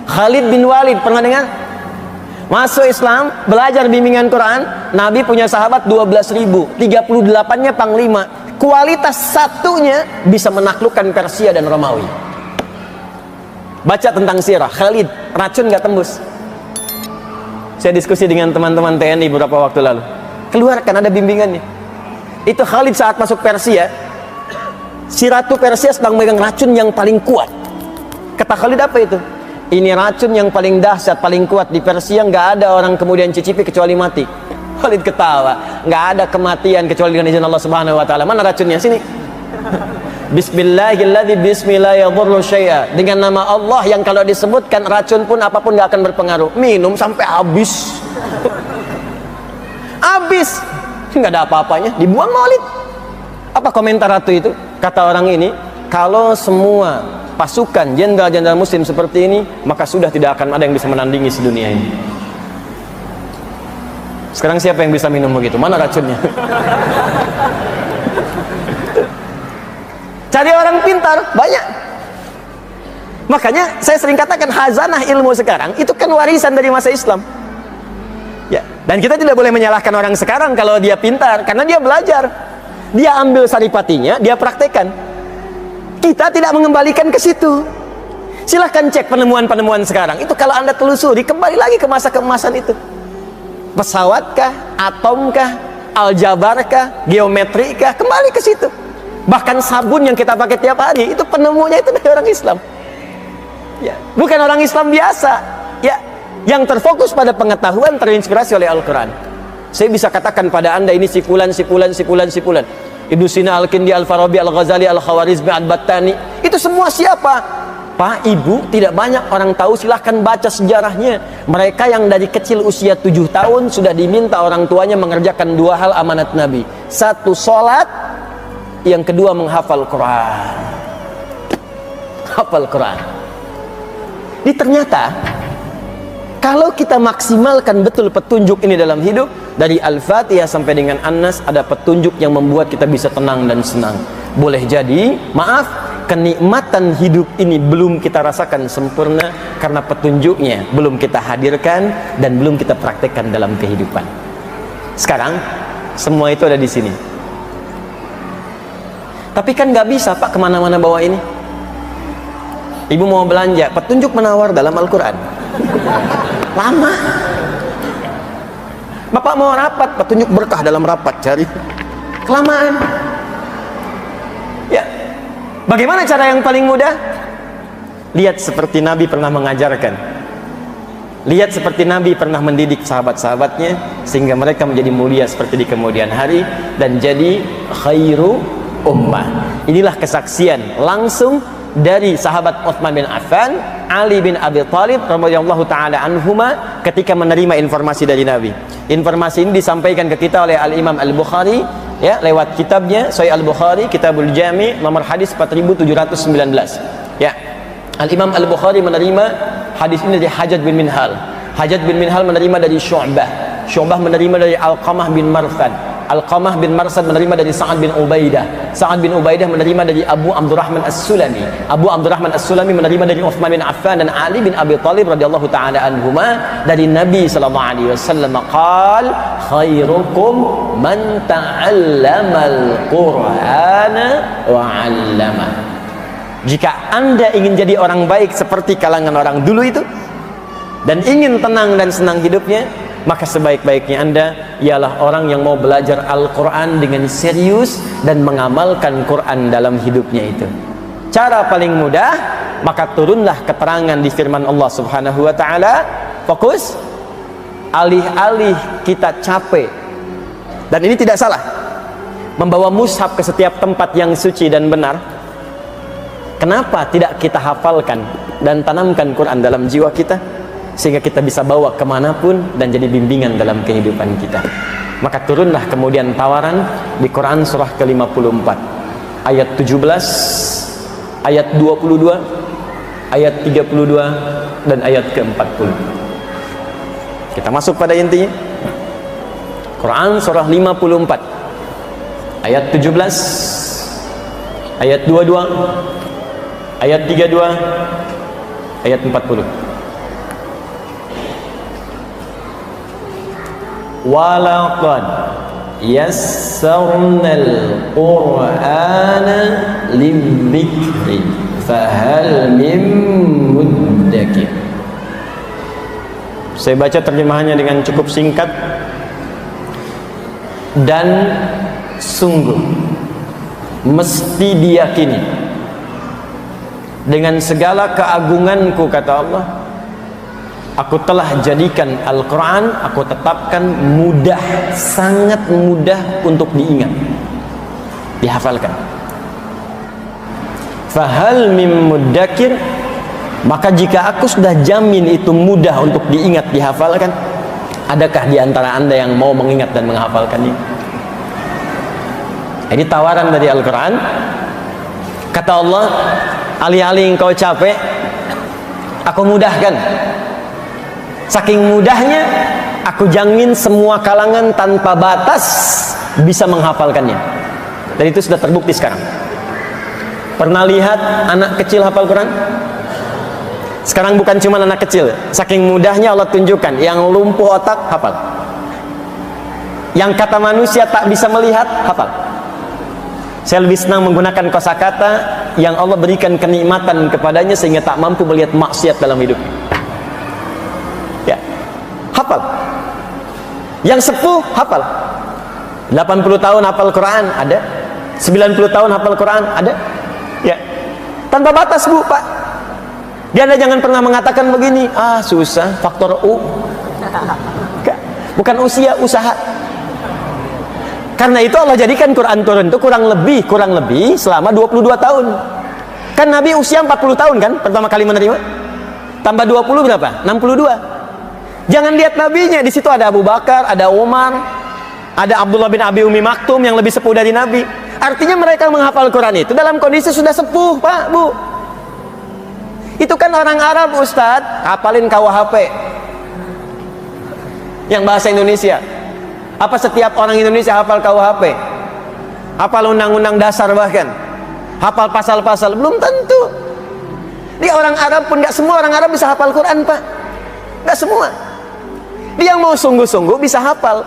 Khalid bin Walid, pernah dengar? Masuk Islam, belajar bimbingan Quran. Nabi punya sahabat 12.000, 38-nya panglima. Kualitas satunya bisa menaklukkan Persia dan Romawi. Baca tentang sirah Khalid, racun gak tembus. Saya diskusi dengan teman-teman TNI beberapa waktu lalu. Keluarkan, ada bimbingannya. Itu Khalid saat masuk Persia, si Ratu Persia sedang megang racun yang paling kuat. Kata Khalid, apa itu? Ini racun yang paling dahsyat, paling kuat di Persia, nggak ada orang kemudian cicipi kecuali mati. Khalid ketawa, nggak ada kematian kecuali dengan izin Allah Subhanahu Wa Taala. Mana racunnya? Sini. Bismillahilladzi bismillah yadhurru syai'a. Dengan nama Allah yang kalau disebutkan racun pun apapun nggak akan berpengaruh. Minum sampai habis. Habis. Nggak ada apa-apanya, dibuang Khalid. Apa komentar ratu itu? Kata orang ini, kalau semua pasukan jenderal-jenderal muslim seperti ini, maka sudah tidak akan ada yang bisa menandingi sedunia ini. Sekarang siapa yang bisa minum begitu? Mana racunnya? Cari orang pintar, banyak. Makanya saya sering katakan khazanah ilmu sekarang itu kan warisan dari masa Islam. Ya, dan kita tidak boleh menyalahkan orang sekarang kalau dia pintar, karena dia belajar. Dia ambil saripatinya, dia praktekkan. Kita tidak mengembalikan ke situ. Silahkan cek penemuan-penemuan sekarang. Itu kalau Anda telusuri, kembali lagi ke masa keemasan itu. Pesawat-kah, atom-kah, aljabar-kah, geometri-kah, kembali ke situ. Bahkan sabun yang kita pakai tiap hari, itu penemunya itu dari orang Islam. Ya, bukan orang Islam biasa. Ya, yang terfokus pada pengetahuan, terinspirasi oleh Al-Quran. Saya bisa katakan pada Anda ini sipulan. Ibnu Sina, Al-Kindi, Al-Farabi, Al-Ghazali, Al-Khawarizmi, Al-Battani. Itu semua siapa? Pak, Ibu, tidak banyak orang tahu, silahkan baca sejarahnya. Mereka yang dari kecil usia 7 tahun sudah diminta orang tuanya mengerjakan 2 hal amanat Nabi. 1, sholat. Yang kedua, menghafal Quran. Hafal Quran. Ini ternyata kalau kita maksimalkan betul petunjuk ini dalam hidup, dari Al-Fatihah sampai dengan An-Nas, ada petunjuk yang membuat kita bisa tenang dan senang. Boleh jadi, maaf, kenikmatan hidup ini belum kita rasakan sempurna karena petunjuknya belum kita hadirkan dan belum kita praktekkan dalam kehidupan. Sekarang semua itu ada di sini. Tapi kan nggak bisa Pak kemana-mana bawa ini. Ibu mau belanja, petunjuk menawar dalam Al-Quran. Lama. Bapak mau rapat, petunjuk berkah dalam rapat, cari. Kelamaan. Ya. Bagaimana cara yang paling mudah? Lihat seperti Nabi pernah mengajarkan. Lihat seperti Nabi pernah mendidik sahabat-sahabatnya sehingga mereka menjadi mulia seperti di kemudian hari dan jadi khairu ummah. Inilah kesaksian langsung dari sahabat Utsman bin Affan, Ali bin Abi Thalib radhiyallahu taala anhuma ketika menerima informasi dari Nabi. Informasi ini disampaikan ke kita oleh Al-Imam Al-Bukhari ya, lewat kitabnya Sahih Al-Bukhari, Kitabul Jami, nomor hadis 4719. Ya. Al-Imam Al-Bukhari menerima hadis ini dari Hajjaj bin Minhal. Hajjaj bin Minhal menerima dari Syu'bah. Syu'bah menerima dari Alqamah bin Marsad. Alqamah bin Marsad menerima dari Sa'ad bin Ubaidah. Sa'ad bin Ubaidah menerima dari Abu Abdurrahman As-Sulami. Abu Abdurrahman As-Sulami menerima dari Utsman bin Affan dan Ali bin Abi Thalib radhiyallahu taala anhuma dari Nabi sallallahu alaihi wasallam qaal khairukum man ta'allamal Qur'ana wa 'allama. Jika Anda ingin jadi orang baik seperti kalangan orang dulu itu dan ingin tenang dan senang hidupnya, maka sebaik-baiknya Anda ialah orang yang mau belajar Al-Quran dengan serius dan mengamalkan Quran dalam hidupnya itu. Cara paling mudah, maka turunlah keterangan di firman Allah Subhanahu wa taala. Fokus, alih-alih kita capek, dan ini tidak salah, membawa mushaf ke setiap tempat yang suci dan benar. Kenapa tidak kita hafalkan dan tanamkan Quran dalam jiwa kita sehingga kita bisa bawa kemanapun dan jadi bimbingan dalam kehidupan kita? Maka turunlah kemudian tawaran di Quran surah ke-54 ayat 17, ayat 22, ayat 32 dan ayat ke-40. Kita masuk pada intinya. Quran surah 54 ayat 17, ayat 22, ayat 32, ayat 40. walaqad yassarnal qur'ana lidzikri fahal mim muddakir. Saya baca terjemahannya dengan cukup singkat. Dan sungguh mesti diyakini dengan segala keagunganku, kata Allah, aku telah jadikan Al-Quran, aku tetapkan mudah, sangat mudah untuk diingat, dihafalkan. Fahal mim muddakir, maka jika aku sudah jamin itu mudah untuk diingat, dihafalkan, adakah di antara anda yang mau mengingat dan menghafalkannya? Ini tawaran dari Al-Quran. Kata Allah, alih-alih engkau capek, aku mudahkan. Saking mudahnya, aku jamin semua kalangan tanpa batas bisa menghafalkannya. Dan itu sudah terbukti sekarang. Pernah lihat anak kecil hafal Quran? Sekarang bukan cuma anak kecil, saking mudahnya Allah tunjukkan, yang lumpuh otak hafal, yang kata manusia tak bisa melihat hafal. Saya lebih senang menggunakan kosakata yang Allah berikan kenikmatan kepadanya sehingga tak mampu melihat maksiat dalam hidupnya. Ya, hafal. Yang sepuh hafal. 80 tahun hafal Quran ada, 90 tahun hafal Quran ada. Ya, tanpa batas Bu, Pak. Dia jangan pernah mengatakan begini, susah, faktor U. Bukan usia, usaha. Karena itu Allah jadikan Quran turun itu kurang lebih selama 22 tahun. Kan Nabi usia 40 tahun kan pertama kali menerima. Tambah 20 berapa? 62. Jangan lihat nabinya, di situ ada Abu Bakar, ada Umar, ada Abdullah bin Abi Umi Maktum yang lebih sepuh dari Nabi. Artinya mereka menghafal Quran itu dalam kondisi sudah sepuh, Pak, Bu. Itu kan orang Arab, Ustadz, hafalin KUHP yang bahasa Indonesia. Apa setiap orang Indonesia hafal KUHP? Hafal undang-undang dasar bahkan? Hafal pasal-pasal? Belum tentu. Dia orang Arab pun, gak semua orang Arab bisa hafal Quran, Pak. Gak semua. Dia yang mau sungguh-sungguh bisa hafal.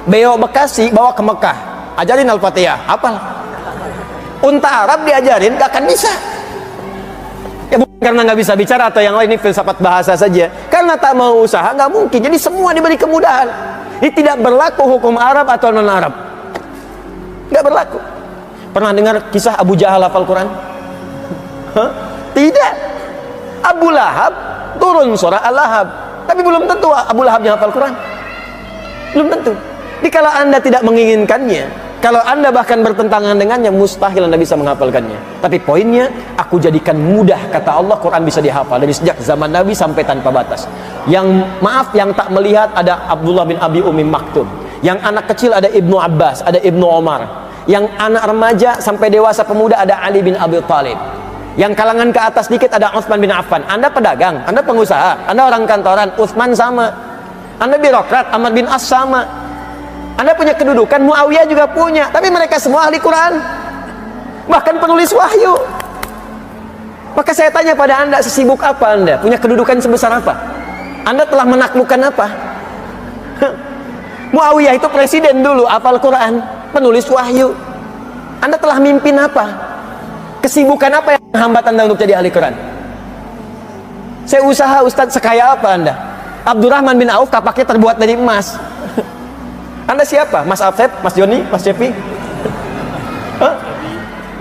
Beo Bekasi bawa ke Mekah, ajarin Al-Fatihah, hafal. Unta Arab diajarin, gak akan bisa. Ya bukan karena nggak bisa bicara atau yang lain, ini filsafat bahasa saja. Karena tak mau usaha, nggak mungkin. Jadi semua diberi kemudahan. Ini tidak berlaku hukum Arab atau non-Arab. Nggak berlaku. Pernah dengar kisah Abu Jahal hafal Quran? Tidak. Abu Lahab turun surah Al-Lahab, tapi belum tentu Abu Lahab yang hafal Quran. Belum tentu. Jadi kalau anda tidak menginginkannya, kalau anda bahkan bertentangan dengannya, mustahil anda bisa menghafalkannya. Tapi poinnya, aku jadikan mudah, kata Allah, Quran bisa dihafal dari sejak zaman Nabi sampai tanpa batas. Yang maaf, yang tak melihat ada Abdullah bin Abi Umi Maktum. Yang anak kecil ada Ibnu Abbas, ada Ibnu Omar. Yang anak remaja sampai dewasa pemuda ada Ali bin Abi Thalib. Yang kalangan ke atas dikit ada Utsman bin Affan. Anda pedagang, anda pengusaha, anda orang kantoran, Utsman sama. Anda birokrat, Amr bin As sama. Anda punya kedudukan, Muawiyah juga punya. Tapi mereka semua ahli Quran, bahkan penulis wahyu. Maka saya tanya pada anda, sesibuk apa anda? Punya kedudukan sebesar apa? Anda telah menaklukkan apa? Muawiyah itu presiden dulu, hafal Quran, penulis wahyu. Anda telah mimpin apa? Kesibukan apa yang menghambat anda untuk jadi ahli Quran? Saya usaha, Ustadz, sekaya apa anda? Abdurrahman bin Auf kapaknya terbuat dari emas. Anda siapa? Mas Afsep, Mas Joni, Mas Cepi?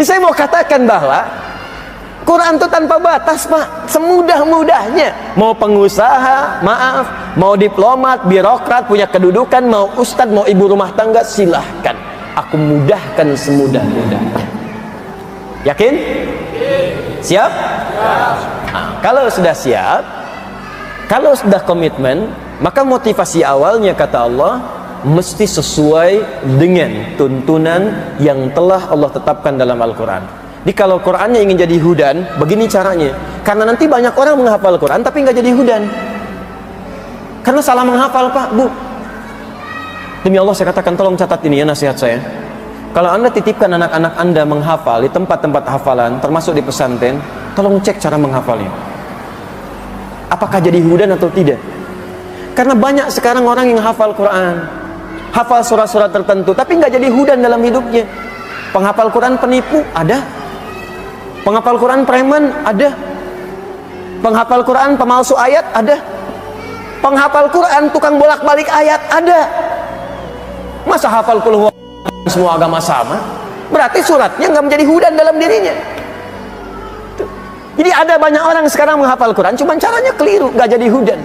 Saya mau katakan bahwa Quran itu tanpa batas, Pak. Semudah-mudahnya. Mau pengusaha, maaf, mau diplomat, birokrat, punya kedudukan, mau ustadz, mau ibu rumah tangga, silahkan. Aku mudahkan semudah-mudahnya. Yakin? Siap? Nah, kalau sudah siap, kalau sudah komitmen, maka motivasi awalnya, kata Allah, mesti sesuai dengan tuntunan yang telah Allah tetapkan dalam Al-Quran. Jadi kalau Qurannya ingin jadi hudan, begini caranya. Karena nanti banyak orang menghafal Quran tapi nggak jadi hudan. Karena salah menghafal, Pak, Bu. Demi Allah saya katakan, tolong catat ini ya nasihat saya. Kalau anda titipkan anak-anak anda menghafal di tempat-tempat hafalan, termasuk di pesantren, tolong cek cara menghafalnya. Apakah jadi hudan atau tidak? Karena banyak sekarang orang yang hafal Quran, hafal surah-surah tertentu, tapi nggak jadi hudan dalam hidupnya. Penghafal Quran penipu, ada. Penghafal Quran preman, ada. Penghafal Quran pemalsu ayat, ada. Penghafal Quran tukang bolak-balik ayat, ada. Masa hafal qul semua agama sama? Berarti suratnya nggak menjadi hudan dalam dirinya. Jadi ada banyak orang sekarang menghafal Quran, cuma caranya keliru, nggak jadi hudan.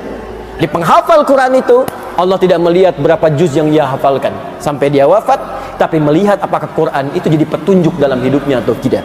Di penghafal Quran itu, Allah tidak melihat berapa juz yang ia hafalkan sampai dia wafat, tapi melihat apakah Quran itu jadi petunjuk dalam hidupnya atau tidak.